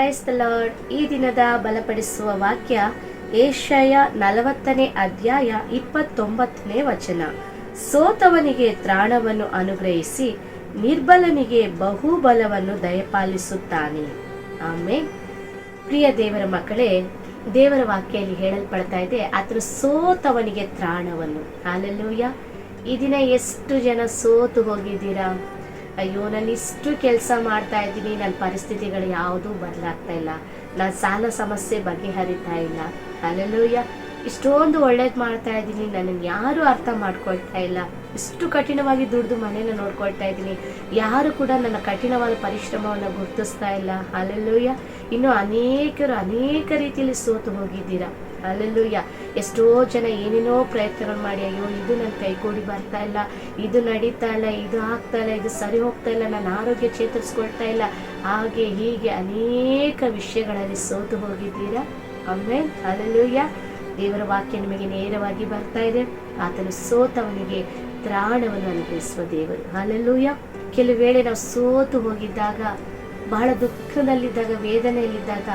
Price the lord. ಈ ದಿನದ ಬಲಪಡಿಸುವ ವಾಕ್ಯ ಯೆಶಾಯ 40ನೇ ಅಧ್ಯಾಯ 29ನೇ ವಚನ. ಸೋತವನಿಗೆ ತ್ರಾಣವನ್ನು ಅನುಗ್ರಹಿಸಿ ನಿರ್ಬಲನಿಗೆ ಬಹುಬಲವನ್ನು ದಯಪಾಲಿಸುತ್ತಾನೆ. ಆಮೇನ್. ಪ್ರಿಯ ದೇವರ ಮಕ್ಕಳೇ, ದೇವರ ವಾಕ್ಯಲ್ಲಿ ಹೇಳಲ್ಪಡ್ತಾ ಇದೆ, ಆತನು ಸೋತವನಿಗೆ ತ್ರಾಣವನ್ನು. ಹಲ್ಲೆಲೂಯಾ. ಈ ದಿನ ಎಷ್ಟು ಜನ ಸೋತು ಹೋಗಿದ್ದೀರಾ? ಅಯ್ಯೋ, ನಾನು ಇಷ್ಟು ಕೆಲಸ ಮಾಡ್ತಾ ಇದ್ದೀನಿ, ನನ್ನ ಪರಿಸ್ಥಿತಿಗಳು ಯಾವುದೂ ಬದಲಾಗ್ತಾ ಇಲ್ಲ, ನನ್ನ ಸಾಲ ಸಮಸ್ಯೆ ಬಗೆಹರಿತಾ ಇಲ್ಲ. ಹಲ್ಲೆಲೂಯಾ. ಇಷ್ಟೊಂದು ಒಳ್ಳೇದು ಮಾಡ್ತಾ ಇದ್ದೀನಿ, ನನ್ನನ್ನು ಯಾರು ಅರ್ಥ ಮಾಡ್ಕೊಳ್ತಾ ಇಲ್ಲ. ಇಷ್ಟು ಕಠಿಣವಾಗಿ ದುಡಿದು ಮನೇನ ನೋಡ್ಕೊಳ್ತಾ ಇದ್ದೀನಿ, ಯಾರು ಕೂಡ ನನ್ನ ಕಠಿಣವಾದ ಪರಿಶ್ರಮವನ್ನು ಗುರುತಿಸ್ತಾ ಇಲ್ಲ. ಹಲ್ಲೆಲೂಯಾ. ಇನ್ನು ಅನೇಕ ರೀತಿಯಲ್ಲಿ ಸೋತು ಹೋಗಿದ್ದೀರಾ. ಹಲ್ಲೆಲೂಯಾ. ಎಷ್ಟೋ ಜನ ಏನೇನೋ ಪ್ರಯತ್ನಗಳು ಮಾಡಿ, ಅಯ್ಯೋ ಇದು ನನ್ನ ಕೈಗೂಡಿ ಬರ್ತಾ ಇಲ್ಲ, ಇದು ನಡೀತಾ ಇಲ್ಲ, ಇದು ಆಗ್ತಾ ಇಲ್ಲ, ಇದು ಸರಿ ಹೋಗ್ತಾ ಇಲ್ಲ, ನನ್ನ ಆರೋಗ್ಯ ಚೇತರಿಸ್ಕೊಳ್ತಾ ಇಲ್ಲ, ಹಾಗೆ ಹೀಗೆ ಅನೇಕ ವಿಷಯಗಳಲ್ಲಿ ಸೋತು ಹೋಗಿದ್ದೀರಾ. ಆಮೇನ್. ಹಲ್ಲೆಲೂಯಾ. ದೇವರ ವಾಕ್ಯ ನಿಮಗೆ ನೇರವಾಗಿ ಬರ್ತಾ ಇದೆ, ಆತನು ಸೋತವನಿಗೆ ತ್ರಾಣವನ್ನು ಅನುಗ್ರಹಿಸುವ ದೇವರು. ಹಲ್ಲೆಲೂಯಾ. ಕೆಲವು ವೇಳೆ ನಾವು ಸೋತು ಹೋಗಿದ್ದಾಗ, ಬಹಳ ದುಃಖದಲ್ಲಿದ್ದಾಗ, ವೇದನೆಯಲ್ಲಿದ್ದಾಗ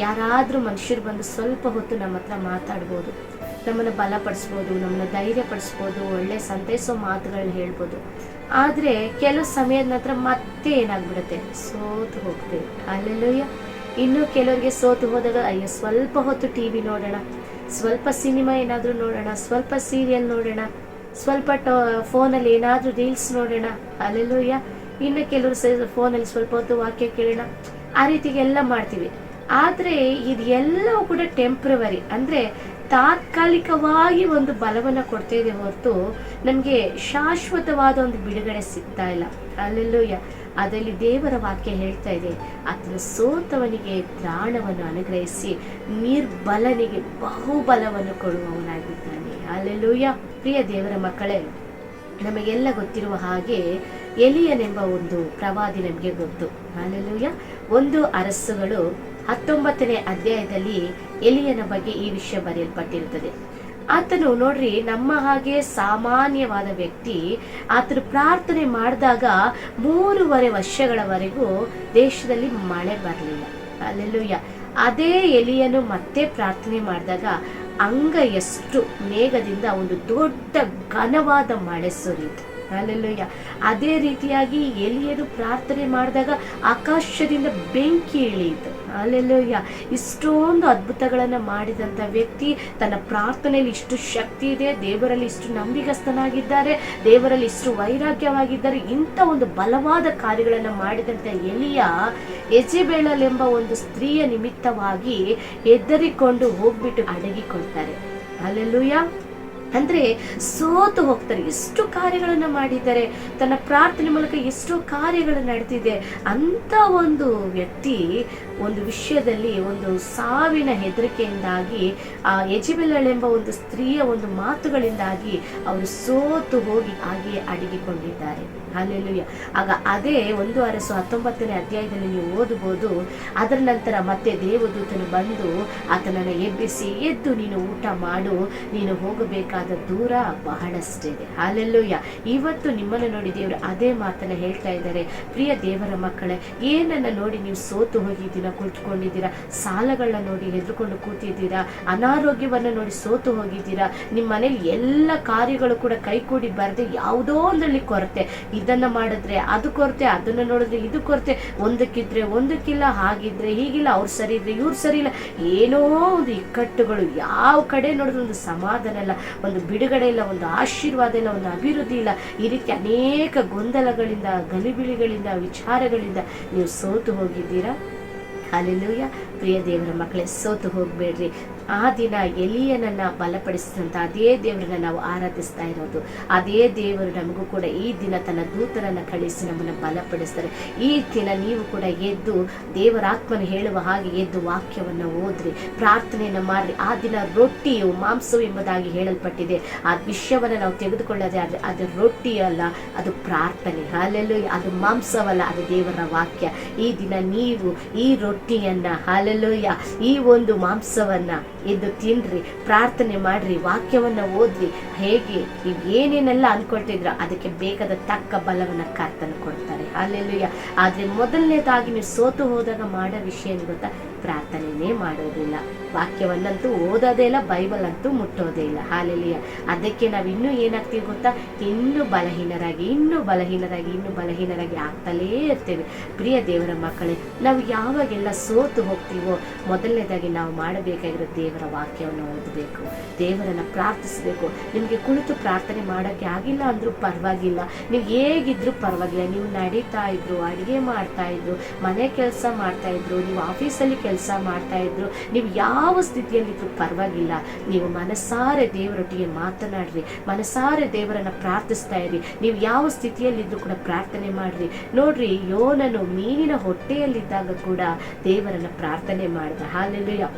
ಯಾರಾದರೂ ಮನುಷ್ಯರು ಬಂದು ಸ್ವಲ್ಪ ಹೊತ್ತು ನಮ್ಮ ಹತ್ರ ಮಾತಾಡ್ಬೋದು, ನಮ್ಮನ್ನು ಬಲಪಡಿಸ್ಬೋದು, ನಮ್ಮನ್ನು ಧೈರ್ಯ ಪಡಿಸ್ಬೋದು, ಒಳ್ಳೆ ಸಂತೈಸೋ ಮಾತುಗಳನ್ನ ಹೇಳ್ಬೋದು. ಆದರೆ ಕೆಲವು ಸಮಯದ ನಂತರ ಮತ್ತೆ ಏನಾಗ್ಬಿಡುತ್ತೆ, ಸೋತು ಹೋಗ್ತೇವೆ. ಹಲ್ಲೆಲೂಯಾ. ಇನ್ನು ಕೆಲವರಿಗೆ ಸೋತು ಹೋದಾಗ, ಅಯ್ಯೋ ಸ್ವಲ್ಪ ಹೊತ್ತು ಟಿವಿ ನೋಡೋಣ, ಸ್ವಲ್ಪ ಸಿನಿಮಾ ಏನಾದರೂ ನೋಡೋಣ, ಸ್ವಲ್ಪ ಸೀರಿಯಲ್ ನೋಡೋಣ, ಸ್ವಲ್ಪ ಫೋನಲ್ಲಿ ಏನಾದರೂ ರೀಲ್ಸ್ ನೋಡೋಣ. ಹಲ್ಲೆಲೂಯಾ. ಇನ್ನು ಕೆಲವರು ಫೋನಲ್ಲಿ ಸ್ವಲ್ಪ ಹೊತ್ತು ವಾಕ್ಯ ಕೇಳೋಣ, ಆ ರೀತಿಗೆಲ್ಲ ಮಾಡ್ತೀವಿ. ಆದರೆ ಇದೆಲ್ಲವೂ ಕೂಡ ಟೆಂಪ್ರವರಿ, ಅಂದರೆ ತಾತ್ಕಾಲಿಕವಾಗಿ ಒಂದು ಬಲವನ್ನು ಕೊಡ್ತಾ ಇದೆ ಹೊರತು ನಮಗೆ ಶಾಶ್ವತವಾದ ಒಂದು ಬಿಡುಗಡೆ ಸಿಗ್ತಾ ಇಲ್ಲ. ಹಲ್ಲೆಲೂಯಾ. ಅದರಲ್ಲಿ ದೇವರ ವಾಕ್ಯ ಹೇಳ್ತಾ ಇದೆ, ಆತನು ಸೋತವನಿಗೆ ತ್ರಾಣವನ್ನು ಅನುಗ್ರಹಿಸಿ ನಿರ್ಬಲನಿಗೆ ಬಹುಬಲವನ್ನು ಕೊಡುವವನಾಗಿದ್ದಾನೆ. ಹಲ್ಲೆಲೂಯಾ. ಪ್ರಿಯ ದೇವರ ಮಕ್ಕಳೇ, ನಮಗೆಲ್ಲ ಗೊತ್ತಿರುವ ಹಾಗೆ ಎಲಿಯನೆಂಬ ಒಂದು ಪ್ರವಾದಿ ನಮಗೆ ಗೊತ್ತು. ಹಲ್ಲೆಲೂಯಾ. 1 ಅರಸುಗಳು 19ನೇ ಅಧ್ಯಾಯದಲ್ಲಿ ಎಲಿಯನ ಬಗ್ಗೆ ಈ ವಿಷಯ ಬರೆಯಲ್ಪಟ್ಟಿರುತ್ತದೆ. ಆತನು ನೋಡ್ರಿ, ನಮ್ಮ ಹಾಗೆ ಸಾಮಾನ್ಯವಾದ ವ್ಯಕ್ತಿ. ಆತನು ಪ್ರಾರ್ಥನೆ ಮಾಡಿದಾಗ 3.5 ವರ್ಷಗಳವರೆಗೂ ದೇಶದಲ್ಲಿ ಮಳೆ ಬರಲಿಲ್ಲ. ಅಲ್ಲೆಲ್ಲೂಯ್ಯ. ಅದೇ ಎಲಿಯನು ಮತ್ತೆ ಪ್ರಾರ್ಥನೆ ಮಾಡಿದಾಗ ಅಂಗೈಯಷ್ಟು ಮೇಘದಿಂದ ಒಂದು ದೊಡ್ಡ ಘನವಾದ ಮಳೆ ಸುರಿಯಿತು. ಅಲ್ಲೆಲ್ಲೂಯ್ಯ. ಅದೇ ರೀತಿಯಾಗಿ ಎಲಿಯನು ಪ್ರಾರ್ಥನೆ ಮಾಡಿದಾಗ ಆಕಾಶದಿಂದ ಬೆಂಕಿ ಇಳಿಯಿತು. ಅಲ್ಲೆಲ್ಲೂಯ್ಯ. ಇಷ್ಟೊಂದು ಅದ್ಭುತಗಳನ್ನು ಮಾಡಿದಂಥ ವ್ಯಕ್ತಿ, ತನ್ನ ಪ್ರಾರ್ಥನೆಯಲ್ಲಿ ಇಷ್ಟು ಶಕ್ತಿ ಇದೆ, ದೇವರಲ್ಲಿ ಇಷ್ಟು ನಂಬಿಗಸ್ತನಾಗಿದ್ದಾರೆ, ದೇವರಲ್ಲಿ ಇಷ್ಟು ವೈರಾಗ್ಯವಾಗಿದ್ದಾರೆ, ಇಂಥ ಒಂದು ಬಲವಾದ ಕಾರ್ಯಗಳನ್ನು ಮಾಡಿದಂಥ ಎಲಿಯ ಯೆಜೆಬೇಲಲ್ ಎಂಬ ಒಂದು ಸ್ತ್ರೀಯ ನಿಮಿತ್ತವಾಗಿ ಹೆದರಿಕೊಂಡು ಹೋಗ್ಬಿಟ್ಟು ಅಡಗಿಕೊಳ್ತಾರೆ. ಅಲ್ಲೆಲ್ಲೂಯ್ಯ. ಅಂದ್ರೆ ಸೋತು ಹೋಗ್ತಾರೆ. ಎಷ್ಟು ಕಾರ್ಯಗಳನ್ನ ಮಾಡಿದ್ದಾರೆ, ತನ್ನ ಪ್ರಾರ್ಥನೆ ಮೂಲಕ ಎಷ್ಟೋ ಕಾರ್ಯಗಳು ನಡೆದಿದೆ. ಅಂತ ಒಂದು ವ್ಯಕ್ತಿ ಒಂದು ವಿಷಯದಲ್ಲಿ ಒಂದು ಸಾವಿನ ಹೆದರಿಕೆಯಿಂದಾಗಿ, ಆ ಯೆಜೆಬೇಲಲ್ ಎಂಬ ಒಂದು ಸ್ತ್ರೀಯ ಒಂದು ಮಾತುಗಳಿಂದಾಗಿ ಅವರು ಸೋತು ಹೋಗಿ ಹಾಗೆಯೇ ಅಡಗಿಕೊಂಡಿದ್ದಾರೆ. ಹಲ್ಲೆಲೂಯಾ. ಆಗ ಅದೇ 1 ಅರಸು 19ನೇ ಅಧ್ಯಾಯದಲ್ಲಿ ನೀವು ಓದಬಹುದು. ಅದರ ನಂತರ ಮತ್ತೆ ದೇವದೂತನು ಬಂದು ಆತನನ್ನು ಎಬ್ಬಿಸಿ, ಎದ್ದು ನೀನು ಊಟ ಮಾಡು, ನೀನು ಹೋಗಬೇಕಾದ ದೂರ ಬಹಳಷ್ಟಿದೆ. ಹಲ್ಲೆಲೂಯಾ. ಇವತ್ತು ನಿಮ್ಮನ್ನು ನೋಡಿ ದೇವರು ಅದೇ ಮಾತನ್ನ ಹೇಳ್ತಾ ಇದ್ದಾರೆ. ಪ್ರಿಯ ದೇವರ ಮಕ್ಕಳೇ, ಏನನ್ನ ನೋಡಿ ನೀವು ಸೋತು ಹೋಗಿದ್ದೀರಾ, ಕುಳಿತುಕೊಂಡಿದ್ದೀರಾ, ಸಾಲಗಳನ್ನ ನೋಡಿ ಹೆದರ್ಕೊಂಡು ಕೂತಿದ್ದೀರಾ, ಅನಾರೋಗ್ಯವನ್ನ ನೋಡಿ ಸೋತು ಹೋಗಿದ್ದೀರಾ, ನಿಮ್ಮ ಮನೇಲಿ ಎಲ್ಲ ಕಾರ್ಯಗಳು ಕೂಡ ಕೈಕೂಡಿ ಬರದೆ ಯಾವುದೋ ಒಂದರಲ್ಲಿ ಕೊರತೆ, ಇದನ್ನ ಮಾಡಿದ್ರೆ ಅದು ಕೊರತೆ, ಅದನ್ನ ನೋಡಿದ್ರೆ ಇದು ಕೊರತೆ, ಒಂದಕ್ಕಿದ್ರೆ ಒಂದಕ್ಕಿಲ್ಲ, ಹಾಗಿದ್ರೆ ಹೀಗಿಲ್ಲ, ಅವ್ರು ಸರಿ ಇದ್ರೆ ಇವ್ರು ಸರಿ ಇಲ್ಲ, ಏನೋ ಒಂದು ಇಕ್ಕಟ್ಟುಗಳು, ಯಾವ ಕಡೆ ನೋಡಿದ್ರೆ ಒಂದು ಸಮಾಧಾನ ಇಲ್ಲ, ಒಂದು ಬಿಡುಗಡೆ ಇಲ್ಲ, ಒಂದು ಆಶೀರ್ವಾದ ಇಲ್ಲ, ಒಂದು ಅಭಿವೃದ್ಧಿ ಇಲ್ಲ. ಈ ರೀತಿ ಅನೇಕ ಗೊಂದಲಗಳಿಂದ, ಗಲಿಬಿಲಿಗಳಿಂದ, ವಿಚಾರಗಳಿಂದ ನೀವು ಸೋತು ಹೋಗಿದ್ದೀರಾ. ಹಲ್ಲೆಲೂಯಾ. ಪ್ರಿಯ ದೇವರ ಮಕ್ಕಳೇ, ಸೋತು ಹೋಗ್ಬೇಡ್ರಿ. ಆ ದಿನ ಎಲಿಯನನ್ನ ಬಲಪಡಿಸಿದಂತ ಅದೇ ದೇವರನ್ನ ನಾವು ಆರಾಧಿಸ್ತಾ ಇರೋದು. ಅದೇ ದೇವರು ನಮಗೂ ಕೂಡ ಈ ದಿನ ತನ್ನ ದೂತರನ್ನ ಕಳಿಸಿ ನಮ್ಮನ್ನು ಬಲಪಡಿಸ್ತಾರೆ. ಈ ದಿನ ನೀವು ಕೂಡ ಎದ್ದು, ದೇವರಾತ್ಮನ ಹೇಳುವ ಹಾಗೆ ಎದ್ದು ವಾಕ್ಯವನ್ನ ಓದ್ರಿ, ಪ್ರಾರ್ಥನೆಯನ್ನ ಮಾಡ್ರಿ. ಆ ದಿನ ರೊಟ್ಟಿಯು ಮಾಂಸವು ಎಂಬುದಾಗಿ ಹೇಳಲ್ಪಟ್ಟಿದೆ. ಆ ವಿಷಯವನ್ನ ನಾವು ತೆಗೆದುಕೊಳ್ಳದೆ ಆದ್ರೆ ಅದು ರೊಟ್ಟಿ ಅಲ್ಲ, ಅದು ಪ್ರಾರ್ಥನೆ. ಹಲ್ಲೆಲೂಯಾ. ಅದು ಮಾಂಸವಲ್ಲ, ಅದು ದೇವರ ವಾಕ್ಯ. ಈ ದಿನ ನೀವು ಈ ರೊಟ್ಟಿಯನ್ನ, ಹಲ್ಲೆಲೂಯಾ, ಈ ಒಂದು ಮಾಂಸವನ್ನ, ಎದ್ದು ತಿನ್ರಿ, ಪ್ರಾರ್ಥನೆ ಮಾಡ್ರಿ, ವಾಕ್ಯವನ್ನ ಓದ್ರಿ. ಹೇಗೆ ನೀವು ಏನೇನೆಲ್ಲ ಅನ್ಕೊಳ್ತಿದ್ರ ಅದಕ್ಕೆ ಬೇಕಾದ ತಕ್ಕ ಬಲವನ್ನ ಕರ್ತನು ಕೊಡ್ತಾರೆ. ಹಲ್ಲೆಲೂಯಾ. ಆದ್ರೆ ಮೊದಲನೇದಾಗಿ ನೀವು ಸೋತು ಹೋದಾಗ ಮಾಡೋ ವಿಷಯ ಏನು ಗೊತ್ತಾ? ಪ್ರಾರ್ಥನೆನೇ ಮಾಡೋದಿಲ್ಲ, ವಾಕ್ಯವನ್ನಂತೂ ಓದೋದೇ ಇಲ್ಲ, ಬೈಬಲ್ ಅಂತೂ ಮುಟ್ಟೋದೇ ಇಲ್ಲ. ಹಲ್ಲೆಲೂಯಾ. ಅದಕ್ಕೆ ನಾವು ಇನ್ನೂ ಏನಾಗ್ತೀವಿ ಗೊತ್ತಾ? ಇನ್ನೂ ಬಲಹೀನರಾಗಿ ಆಗ್ತಲೇ ಇರ್ತೇವೆ. ಪ್ರಿಯ ದೇವರ ಮಕ್ಕಳೇ, ನಾವು ಯಾವಾಗೆಲ್ಲ ಸೋತು ಹೋಗ್ತೀವೋ ಮೊದಲನೇದಾಗಿ ನಾವು ಮಾಡಬೇಕಾಗಿರೋ ದೇವರ ವಾಕ್ಯವನ್ನು ಓದಬೇಕು, ದೇವರನ್ನ ಪ್ರಾರ್ಥಿಸಬೇಕು. ನಿಮಗೆ ಕುಳಿತು ಪ್ರಾರ್ಥನೆ ಮಾಡೋಕ್ಕೆ ಆಗಿಲ್ಲ ಅಂದ್ರೂ ಪರವಾಗಿಲ್ಲ, ನೀವು ಹೇಗಿದ್ರು ಪರವಾಗಿಲ್ಲ. ನೀವು ನಡೀತಾ ಇದ್ರು, ಅಡುಗೆ ಮಾಡ್ತಾ ಇದ್ರು, ಮನೆ ಕೆಲಸ ಮಾಡ್ತಾ ಇದ್ರು, ನೀವು ಆಫೀಸಲ್ಲಿ ಕೆಲಸ ಮಾಡ್ತಾ ಇದ್ರು, ನೀವು ಯಾವ ಸ್ಥಿತಿಯಲ್ಲಿದ್ರು ಪರವಾಗಿಲ್ಲ, ನೀವು ಮನಸಾರೆ ದೇವರೊಟ್ಟಿಗೆ ಮಾತನಾಡ್ರಿ, ಮನಸಾರೆ ದೇವರನ್ನ ಪ್ರಾರ್ಥಿಸ್ತಾ ಇರಿ. ನೀವು ಯಾವ ಸ್ಥಿತಿಯಲ್ಲಿದ್ರು ಕೂಡ ಪ್ರಾರ್ಥನೆ ಮಾಡ್ರಿ. ನೋಡ್ರಿ, ಯೋನನು ಮೀನಿನ ಹೊಟ್ಟೆಯಲ್ಲಿದ್ದಾಗ ಕೂಡ ದೇವರನ್ನ ಪ್ರಾರ್ಥನೆ ಮಾಡ್ದ. ಹಲ್ಲೆಲೂಯಾ.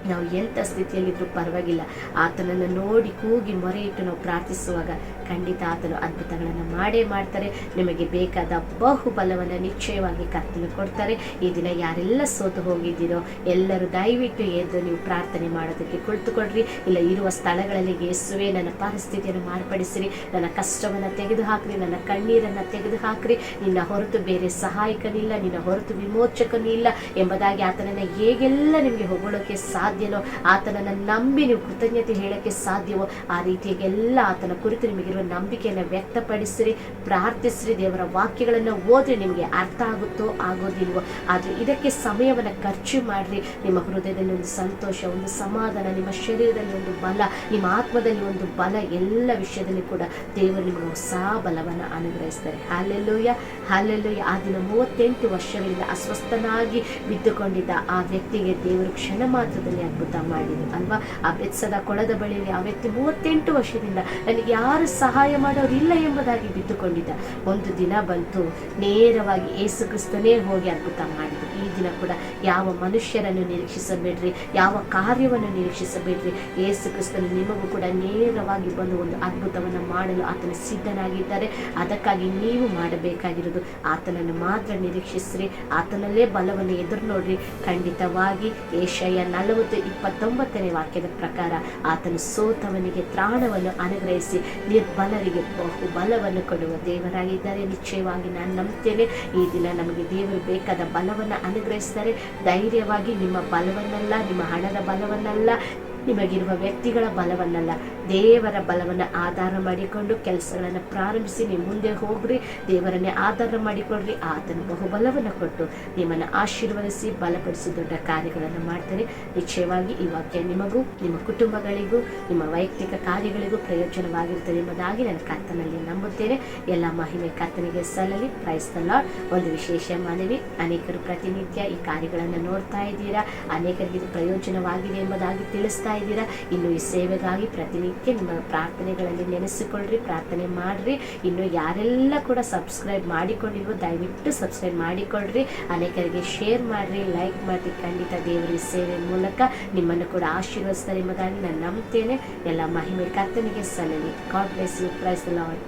ನಾವು ಎಂಥ ಸ್ಥಿತಿಯಲ್ಲಿದ್ರೂ ಪರವಾಗಿಲ್ಲ, ಆತನನ್ನು ನೋಡಿ ಕೂಗಿ ಮೊರೆ ಇಟ್ಟು ನಾವು ಪ್ರಾರ್ಥಿಸುವಾಗ ಖಂಡಿತ ಆತನು ಅದ್ಭುತಗಳನ್ನು ಮಾಡೇ ಮಾಡ್ತಾರೆ. ನಿಮಗೆ ಬೇಕಾದ ಬಹುಬಲವನ್ನು ನಿಶ್ಚಯವಾಗಿ ಕರ್ತನು ಕೊಡ್ತಾರೆ. ಈ ದಿನ ಯಾರೆಲ್ಲ ಸೋತು ಹೋಗಿದ್ದೀರೋ ಎಲ್ಲರೂ ದಯವಿಟ್ಟು ಎದ್ದು ನೀವು ಪ್ರಾರ್ಥನೆ ಮಾಡೋದಕ್ಕೆ ಕುಳಿತುಕೊಡ್ರಿ. ಇಲ್ಲ ಇರುವ ಸ್ಥಳಗಳಲ್ಲಿ ಯೇಸುವೆ ನನ್ನ ಪರಿಸ್ಥಿತಿಯನ್ನು ಮಾರ್ಪಡಿಸಿರಿ, ನನ್ನ ಕಷ್ಟವನ್ನು ತೆಗೆದು ಹಾಕ್ರಿ, ನನ್ನ ಕಣ್ಣೀರನ್ನು ತೆಗೆದು ಹಾಕ್ರಿ, ನಿನ್ನ ಹೊರತು ಬೇರೆ ಸಹಾಯಕನಿಲ್ಲ, ನಿನ್ನ ಹೊರತು ವಿಮೋಚಕನೂ ಇಲ್ಲ ಎಂಬುದಾಗಿ ಆತನನ್ನು ಹೇಗೆಲ್ಲ ನಿಮಗೆ ಹೊಗಳೋಕೆ ಸಾಧ್ಯನೋ, ಆತನನ್ನು ನಂಬಿ ನೀವು ಕೃತಜ್ಞತೆ ಹೇಳೋಕ್ಕೆ ಸಾಧ್ಯವೋ ಆ ರೀತಿಯಾಗೆಲ್ಲ ಆತನ ಕುರಿತು ನಿಮಗಿರುವ ನಂಬಿಕೆಯನ್ನು ವ್ಯಕ್ತಪಡಿಸಿರಿ, ಪ್ರಾರ್ಥಿಸ್ರಿ, ದೇವರ ವಾಕ್ಯಗಳನ್ನು ಓದ್ರಿ. ನಿಮಗೆ ಅರ್ಥ ಆಗುತ್ತೋ ಆಗೋದಿಲ್ವೋ, ಆದರೆ ಇದಕ್ಕೆ ಸಮಯವನ್ನು ಖರ್ಚು ಮಾಡ್ರಿ. ನಿಮ್ಮ ಹೃದಯದಲ್ಲಿ ಒಂದು ಸಂತೋಷ, ಒಂದು ಸಮಾಧಾನ, ನಿಮ್ಮ ಶರೀರದಲ್ಲಿ ಒಂದು ಬಲ, ನಿಮ್ಮ ಆತ್ಮದಲ್ಲಿ ಒಂದು ಬಲ, ಎಲ್ಲ ವಿಷಯದಲ್ಲಿ ಕೂಡ ದೇವರು ನಿಮಗೆ ಹೊಸ ಬಲವನ್ನು ಅನುಗ್ರಹಿಸ್ತಾರೆ. Hallelujah, hallelujah. ಆ ದಿನ 38 ವರ್ಷಗಳಿಂದ ಅಸ್ವಸ್ಥನಾಗಿ ಬಿದ್ದುಕೊಂಡಿದ್ದ ಆ ವ್ಯಕ್ತಿಗೆ ದೇವರು ಕ್ಷಣ ಮಾತ್ರದಲ್ಲಿ ಅದ್ಭುತ ಮಾಡಿದ್ರು ಅಲ್ವಾ? ಆ ಬೆತ್ಸದ ಕೊಳದ ಬಳಿಯಲ್ಲಿ ಆ ವ್ಯಕ್ತಿ 38 ವರ್ಷದಿಂದ ನನಗೆ ಯಾರು ಸಹಾಯ ಮಾಡೋರಿಲ್ಲ ಎಂಬುದಾಗಿ ಬಿದ್ದುಕೊಂಡಿದ್ದ. ಒಂದು ದಿನ ಬಂತು, ನೇರವಾಗಿ ಯೇಸು ಕ್ರಿಸ್ತನೇ ಹೋಗಿ ಅದ್ಭುತ ಮಾಡಿದ್ರು. ಈ ದಿನ ಕೂಡ ಯಾವ ಮನುಷ್ಯರನ್ನು ನಿರೀಕ್ಷಿಸಬೇಡ್ರಿ, ಯಾವ ಕಾರ್ಯವನ್ನು ನಿರೀಕ್ಷಿಸಬೇಡ್ರಿ. ಯೇಸು ಕ್ರಿಸ್ತನು ನಿಮಗೂ ಕೂಡ ನೇರವಾಗಿ ಬಂದು ಒಂದು ಅದ್ಭುತವನ್ನು ಮಾಡಲು ಆತನ ಸಿದ್ಧನಾಗಿದ್ದಾರೆ. ಅದಕ್ಕಾಗಿ ನೀವು ಮಾಡಬೇಕಾಗಿರೋದು ಆತನನ್ನು ಮಾತ್ರ ನಿರೀಕ್ಷಿಸ್ರಿ, ಆತನಲ್ಲೇ ಬಲವನ್ನು ಎದುರು ನೋಡ್ರಿ. ಖಂಡಿತವಾಗಿ ಯೆಶಾಯ 40:29 ವಾಕ್ಯದ ಪ್ರಕಾರ ಆತನು ಸೋತವನಿಗೆ ತ್ರಾಣವನ್ನು ಅನುಗ್ರಹಿಸಿ ನಿರ್ಬಲರಿಗೆ ಬಹು ಬಲವನ್ನು ಕೊಡುವ ದೇವರಾಗಿದ್ದಾರೆ. ನಿಶ್ಚಯವಾಗಿ ನಾನು ನಂಬ್ತೇನೆ, ಈ ದಿನ ನಮಗೆ ದೇವರು ಬೇಕಾದ ಬಲವನ್ನು ಅನುಗ್ರಹಿಸ್ತಾರೆ. ಧೈರ್ಯವಾಗಿ ನಿಮ್ಮ ಬಲವನ್ನಲ್ಲ, ನಿಮ್ಮ ಹಣದ ಬಲವನ್ನಲ್ಲ, ನಿಮಗಿರುವ ವ್ಯಕ್ತಿಗಳ ಬಲವನ್ನಲ್ಲ, ದೇವರ ಬಲವನ್ನು ಆಧಾರ ಮಾಡಿಕೊಂಡು ಕೆಲಸಗಳನ್ನು ಪ್ರಾರಂಭಿಸಿ ನೀವು ಮುಂದೆ ಹೋಗ್ರಿ. ದೇವರನ್ನೇ ಆಧಾರ ಮಾಡಿಕೊಡ್ರಿ. ಆತನ ಬಹುಬಲವನ್ನು ಕೊಟ್ಟು ನಿಮ್ಮನ್ನು ಆಶೀರ್ವದಿಸಿ ಬಲಪಡಿಸಿ ದೊಡ್ಡ ಕಾರ್ಯಗಳನ್ನು ಮಾಡ್ತಾರೆ. ನಿಶ್ಚಯವಾಗಿ ಈ ವಾಕ್ಯ ನಿಮಗೂ, ನಿಮ್ಮ ಕುಟುಂಬಗಳಿಗೂ, ನಿಮ್ಮ ವೈಯಕ್ತಿಕ ಕಾರ್ಯಗಳಿಗೂ ಪ್ರಯೋಜನವಾಗಿರ್ತದೆ ಎಂಬುದಾಗಿ ನಾನು ಕರ್ತನಲ್ಲಿ ನಂಬುತ್ತೇನೆ. ಎಲ್ಲ ಮಹಿಮೆ ಕರ್ತನಿಗೆ ಸಲ್ಲಲಿ. Price the lord. ಒಂದು ವಿಶೇಷ ಮನವಿ, ಅನೇಕರು ಪ್ರತಿನಿತ್ಯ ಈ ಕಾರ್ಯಗಳನ್ನು ನೋಡ್ತಾ ಇದ್ದೀರಾ, ಅನೇಕರಿಗೆ ಇದು ಪ್ರಯೋಜನವಾಗಿದೆ ಎಂಬುದಾಗಿ ತಿಳಿಸ್ತಾ ಇದ್ದೀರಾ. ಇನ್ನು ಈ ಸೇವೆಗಾಗಿ ಪ್ರತಿನಿತ್ಯ ನಿಮ್ಮ ಪ್ರಾರ್ಥನೆಗಳಲ್ಲಿ ನೆನೆಸಿಕೊಳ್ಳ್ರಿ, ಪ್ರಾರ್ಥನೆ ಮಾಡ್ರಿ. ಇನ್ನು ಯಾರೆಲ್ಲ ಕೂಡ ಸಬ್ಸ್ಕ್ರೈಬ್ ಮಾಡಿಕೊಂಡಿಲ್ವೋ ದಯವಿಟ್ಟು ಸಬ್ಸ್ಕ್ರೈಬ್ ಮಾಡಿಕೊಳ್ಳ್ರಿ, ಅನೇಕರಿಗೆ ಶೇರ್ ಮಾಡ್ರಿ, ಲೈಕ್ ಮಾಡಿ. ಖಂಡಿತ ದೇವರ ಈ ಸೇವೆ ಮೂಲಕ ನಿಮ್ಮನ್ನು ಕೂಡ ಆಶೀರ್ವದಿಸ್ತಾರೆ ಎಂಬುದಾಗಿ ನಾನು ನಂಬ್ತೇನೆ. ಎಲ್ಲ ಮಹಿಮೆ ಕರ್ತನಿಗೆ ಸಲ್ಲಲಿ. God bless you. Praise the lord.